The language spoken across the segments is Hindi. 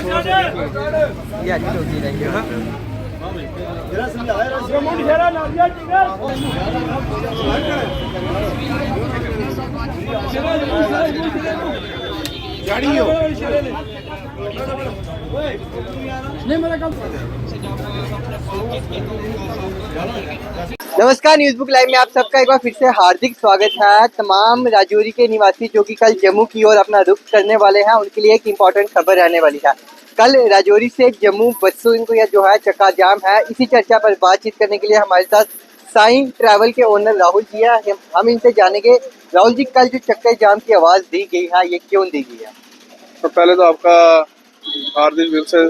ये अच्छी होती है। नमस्कार, न्यूज़ बुक लाइव में आप सबका एक बार फिर से हार्दिक स्वागत है। तमाम राजौरी के निवासी जो कि कल जम्मू की ओर अपना रुख करने वाले हैं, उनके लिए एक इम्पॉर्टेंट खबर रहने वाली है। कल राजौरी से जम्मू बसों को या जो है चक्का जाम है, इसी चर्चा पर बातचीत करने के लिए हमारे साथ साईं ट्रैवल के ओनर राहुल जी है। हम इनसे जानेंगे, राहुल जी कल जो चक्का जाम की आवाज़ दी गई है, ये क्यों दी गई है? तो पहले तो आपका हार्दिक दिल से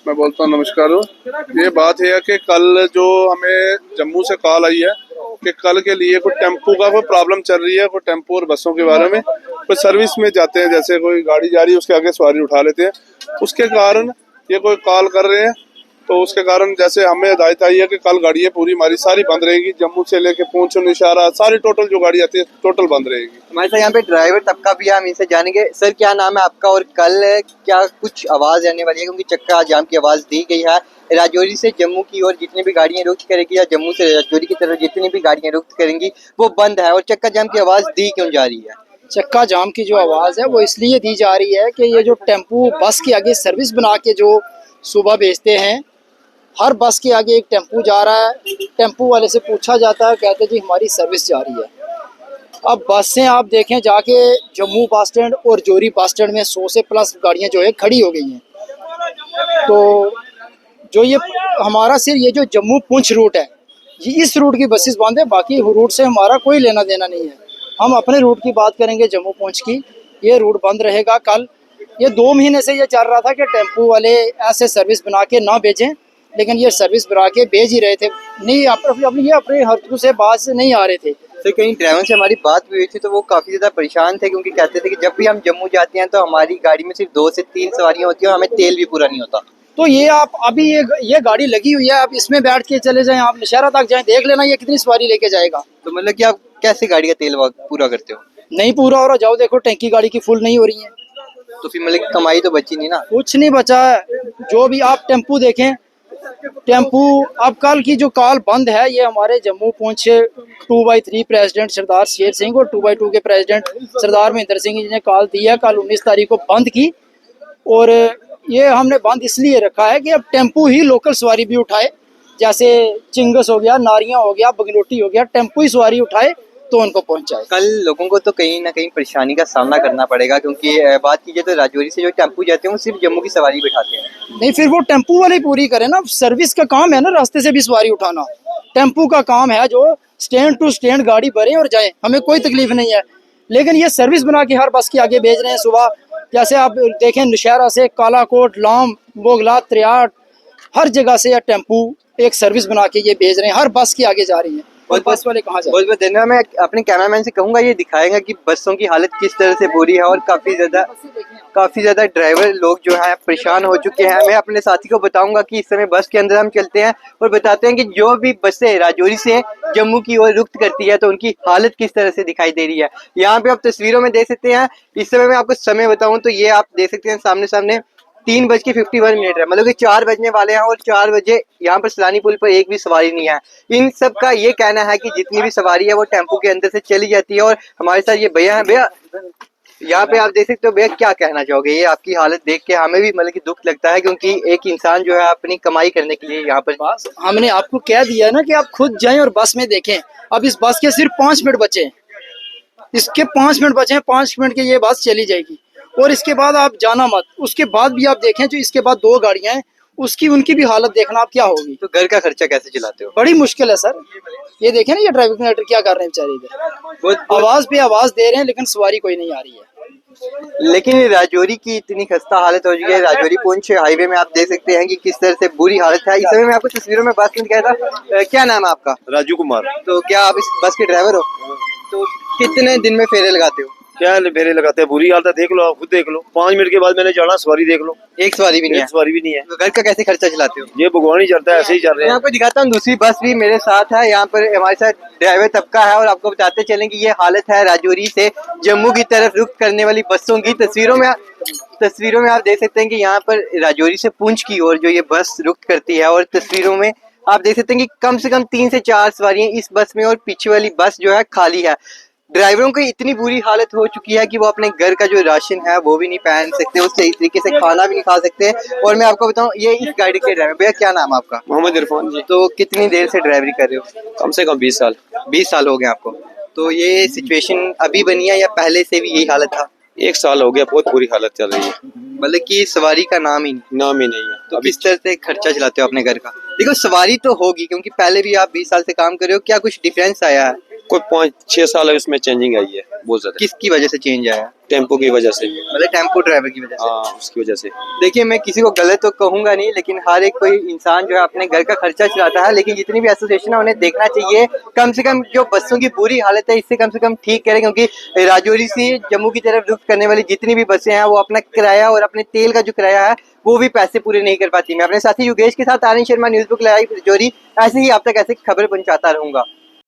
मैं बोलता हूँ नमस्कार हो। ये बात है कि कल जो हमें जम्मू से कॉल आई है कि कल के लिए कोई टेम्पो का कोई प्रॉब्लम चल रही है, कोई टेम्पो और बसों के बारे में कोई सर्विस में जाते हैं, जैसे कोई गाड़ी जा रही है उसके आगे सवारी उठा लेते हैं, उसके कारण ये कोई कॉल कर रहे हैं। तो उसके कारण जैसे हमें हिदायत आई है कि कल गाड़ियाँ पूरी हमारी सारी बंद रहेगी, जम्मू से लेके पूंछ निशारा सारी टोटल जो गाड़ी आती है टोटल बंद रहेगी। हमारे साथ यहाँ पे ड्राइवर तबका भी है, हम इनसे जानेंगे। सर क्या नाम है आपका और कल क्या कुछ आवाज़ आने वाली है, क्योंकि चक्का जाम की आवाज़ दी गई है। राजौरी से जम्मू की ओर जितनी भी गाड़ियाँ रुख करेगी या जम्मू से राजौरी की तरफ जितनी भी गाड़ियाँ रुख करेंगी वो बंद है, और चक्का जाम की आवाज़ दी क्यों जा रही है? चक्का जाम की जो आवाज़ है वो इसलिए दी जा रही है कि ये जो टेम्पो बस के आगे सर्विस बना के जो सुबह भेजते हैं, हर बस के आगे एक टेम्पो जा रहा है, टेम्पो वाले से पूछा जाता है, कहते जी हमारी सर्विस जा रही है। अब बसें आप देखें जाके जम्मू बस स्टैंड और जोरी बस स्टैंड में 100 से प्लस गाड़ियां जो है खड़ी हो गई हैं। तो जो ये हमारा सिर्फ ये जो जम्मू पुंछ रूट है, ये इस रूट की बसेस बंद है, बाकी रूट से हमारा कोई लेना देना नहीं है। हम अपने रूट की बात करेंगे जम्मू पुंछ की, ये रूट बंद रहेगा कल। ये 2 महीने से ये चल रहा था कि टेम्पो वाले ऐसे सर्विस बना के ना भेजें, लेकिन ये सर्विस बना के भेज ही रहे थे। नहीं अपने हरकतों से बात से नहीं आ रहे थे। तो कहीं ड्राइवर से हमारी बात भी हुई थी तो वो काफ़ी ज़्यादा परेशान थे, क्योंकि कहते थे कि जब भी हम जम्मू जाते हैं तो हमारी गाड़ी में सिर्फ 2 से 3 सवारियाँ होती हैं और हमें तेल भी पूरा नहीं होता। तो ये आप अभी ये गाड़ी लगी हुई है, आप इसमें बैठ के चले जाएं, आप नशहरा तक जाएं, देख लेना ये कितनी सवारी लेके जाएगा। तो मतलब कि आप कैसे गाड़ी का तेल पूरा करते हो? नहीं पूरा हो रहा, जाओ देखो टैंकी गाड़ी की फुल नहीं हो रही है। तो फिर मतलब कि कमाई तो बची नहीं ना? कुछ नहीं बचा है। जो भी आप टेम्पू देखें, टेम्पू अब कल की जो कॉल बंद है, ये हमारे जम्मू पुंछ 2x3 प्रेसिडेंट सरदार शेर सिंह और 2x2 के प्रेसिडेंट सरदार महेंद्र सिंह जी ने कॉल दी है, कल 19 तारीख को बंद की। और ये हमने बंद इसलिए रखा है कि अब टेम्पू ही लोकल सवारी भी उठाए, जैसे चिंगस हो गया, नारियां हो गया, बगनोटी हो गया, टेम्पू ही सवारी उठाए तो उनको पहुंचाए। कल लोगों को तो कहीं ना कहीं परेशानी का सामना करना पड़ेगा, क्योंकि बात कीजिए तो राजौरी से जो टेम्पू जाते हैं वो सिर्फ जम्मू की सवारी बैठाते हैं। नहीं, फिर वो टेम्पू वाले पूरी करें ना, सर्विस का काम है ना रास्ते से भी सवारी उठाना। टेम्पू का काम है जो स्टैंड टू स्टैंड गाड़ी भरे और जाए, हमें कोई तकलीफ नहीं है। लेकिन ये सर्विस बना के हर बस के आगे भेज रहे हैं सुबह, जैसे आप देखें नौशहरा से कालाकोट, लाम, बोगला, त्रियाट, हर जगह से यह टेम्पू एक सर्विस बना के ये भेज रहे हैं, हर बस के आगे जा रही है। और बस वाले कहाँ जाए? बहुत बहुत धन्यवाद। मैं अपने कैमरामैन से कहूंगा ये दिखाएगा कि बसों की हालत किस तरह से बुरी है, और काफ़ी ज़्यादा ड्राइवर लोग जो है परेशान हो चुके हैं। मैं अपने साथी को बताऊंगा कि इस समय बस के अंदर हम चलते हैं और बताते हैं कि जो भी बसें राजौरी से जम्मू की ओर रुख करती है तो उनकी हालत किस तरह से दिखाई दे रही है। यहाँ पे आप तस्वीरों में देख सकते हैं। इस समय मैं आपको समय बताऊँ तो ये आप देख सकते हैं सामने 3:51 है, मतलब कि 4 बजने वाले हैं और 4 बजे यहाँ पर सलानी पुल पर एक भी सवारी नहीं है। इन सब का ये कहना है कि जितनी भी सवारी है वो टेम्पो के अंदर से चली जाती है। और हमारे साथ ये भैया हैं। भैया यहाँ पे आप देख सकते हो, भैया क्या कहना चाहोगे? ये आपकी हालत देख के हमें भी मतलब कि दुख लगता है, क्योंकि एक इंसान जो है अपनी कमाई करने के लिए यहाँ पर। बस हमने आपको कह दिया ना कि आप खुद जाएं और बस में देखें। अब इस बस के सिर्फ 5 मिनट बचे हैं, इसके 5 मिनट बचे हैं, 5 मिनट के ये बस चली जाएगी और इसके बाद आप जाना मत। उसके बाद भी आप देखें जो इसके बाद 2 गाड़ियां हैं, उसकी उनकी भी हालत देखना आप क्या होगी। तो घर का खर्चा कैसे चलाते हो? बड़ी मुश्किल है सर। ये देखें ना, ये ड्राइविंग कंडक्टर क्या कर रहे हैं बेचारे, इधर आवाज पे आवाज दे रहे हैं लेकिन सवारी कोई नहीं आ रही है। लेकिन राजौरी की इतनी खस्ता हालत हो चुकी है। राजौरी पुंछ हाईवे में आप देख सकते हैं कि किस तरह से बुरी हालत है। इस समय मैं आपको तस्वीरों में बात करने गया था। क्या नाम है आपका? राजू कुमार। तो क्या आप इस बस के ड्राइवर हो? तो कितने दिन में फेरे लगाते हो? क्या फेरे लगाते हैं, बुरी हालत है, देख लो आप खुद देख लो। 5 मिनट के बाद मैंने जाना, सवारी देख लो, एक सवारी भी नहीं है। सवारी भी नहीं है। तो घर का कैसे खर्चा चलाते हो? ये भगवान ही चलता है, ऐसे ही चल रहे मैं हैं। आपको दिखाता हूँ, दूसरी बस भी मेरे साथ है। यहाँ पर हमारे साथ ड्राइवर तबका है और आपको बताते चलें कि ये हालत है राजौरी से जम्मू की तरफ रुख करने वाली बसों की। तस्वीरों में तस्वीरों में आप देख सकते हैं कि यहाँ पर राजौरी से पुंछ की ओर जो ये बस रुक करती है, और तस्वीरों में आप देख सकते हैं कि कम से कम 3 से 4 सवारियां इस बस में, और पीछे वाली बस जो है खाली है। ड्राइवरों की इतनी बुरी हालत हो चुकी है कि वो अपने घर का जो राशन है वो भी नहीं पहन सकते, वो सही तरीके से खाना भी नहीं खा सकते। और मैं आपको बताऊं, ये इस गाड़ी के ड्राइवर, भैया क्या नाम है आपका? मोहम्मद इरफान जी। तो कितनी देर से ड्राइवरी कर रहे हो? कम से कम 20 साल। 20 साल हो गए आपको। तो ये सिचुएशन अभी बनी है या पहले से भी यही हालत था? 1 साल हो गया, बहुत बुरी हालत चल रही है, मतलब कि सवारी का नाम ही नहीं। नाम ही नहीं है। तो किस तरह से खर्चा चलाते हो अपने घर का? देखो सवारी तो होगी, क्योंकि पहले भी आप 20 साल से काम कर रहे हो, क्या कुछ डिफरेंस आया है? कोई 5-6 साल है उसमें चेंजिंग आई है बहुत ज्यादा। किसकी वजह से चेंज आया? टेम्पो की वजह से। मतलब टेम्पो ड्राइवर की वजह से? हाँ, उसकी वजह से। देखिए मैं किसी को गलत तो कहूंगा नहीं, लेकिन हर एक कोई इंसान जो है अपने घर का खर्चा चलाता है, लेकिन जितनी भी एसोसिएशन है उन्हें देखना चाहिए कम से कम जो बसों की बुरी हालत है इससे कम से कम ठीक करें, क्योंकि राजौरी से जम्मू की तरफ रुख करने वाली जितनी भी बसें हैं वो अपना किराया और अपने तेल का जो किराया है वो भी पैसे पूरे नहीं कर पाती। मैं अपने साथी योगेश के साथ Aryan Sharma, news book live Rajouri, ऐसे ही आप तक ऐसे खबर पहुंचाता रहूंगा।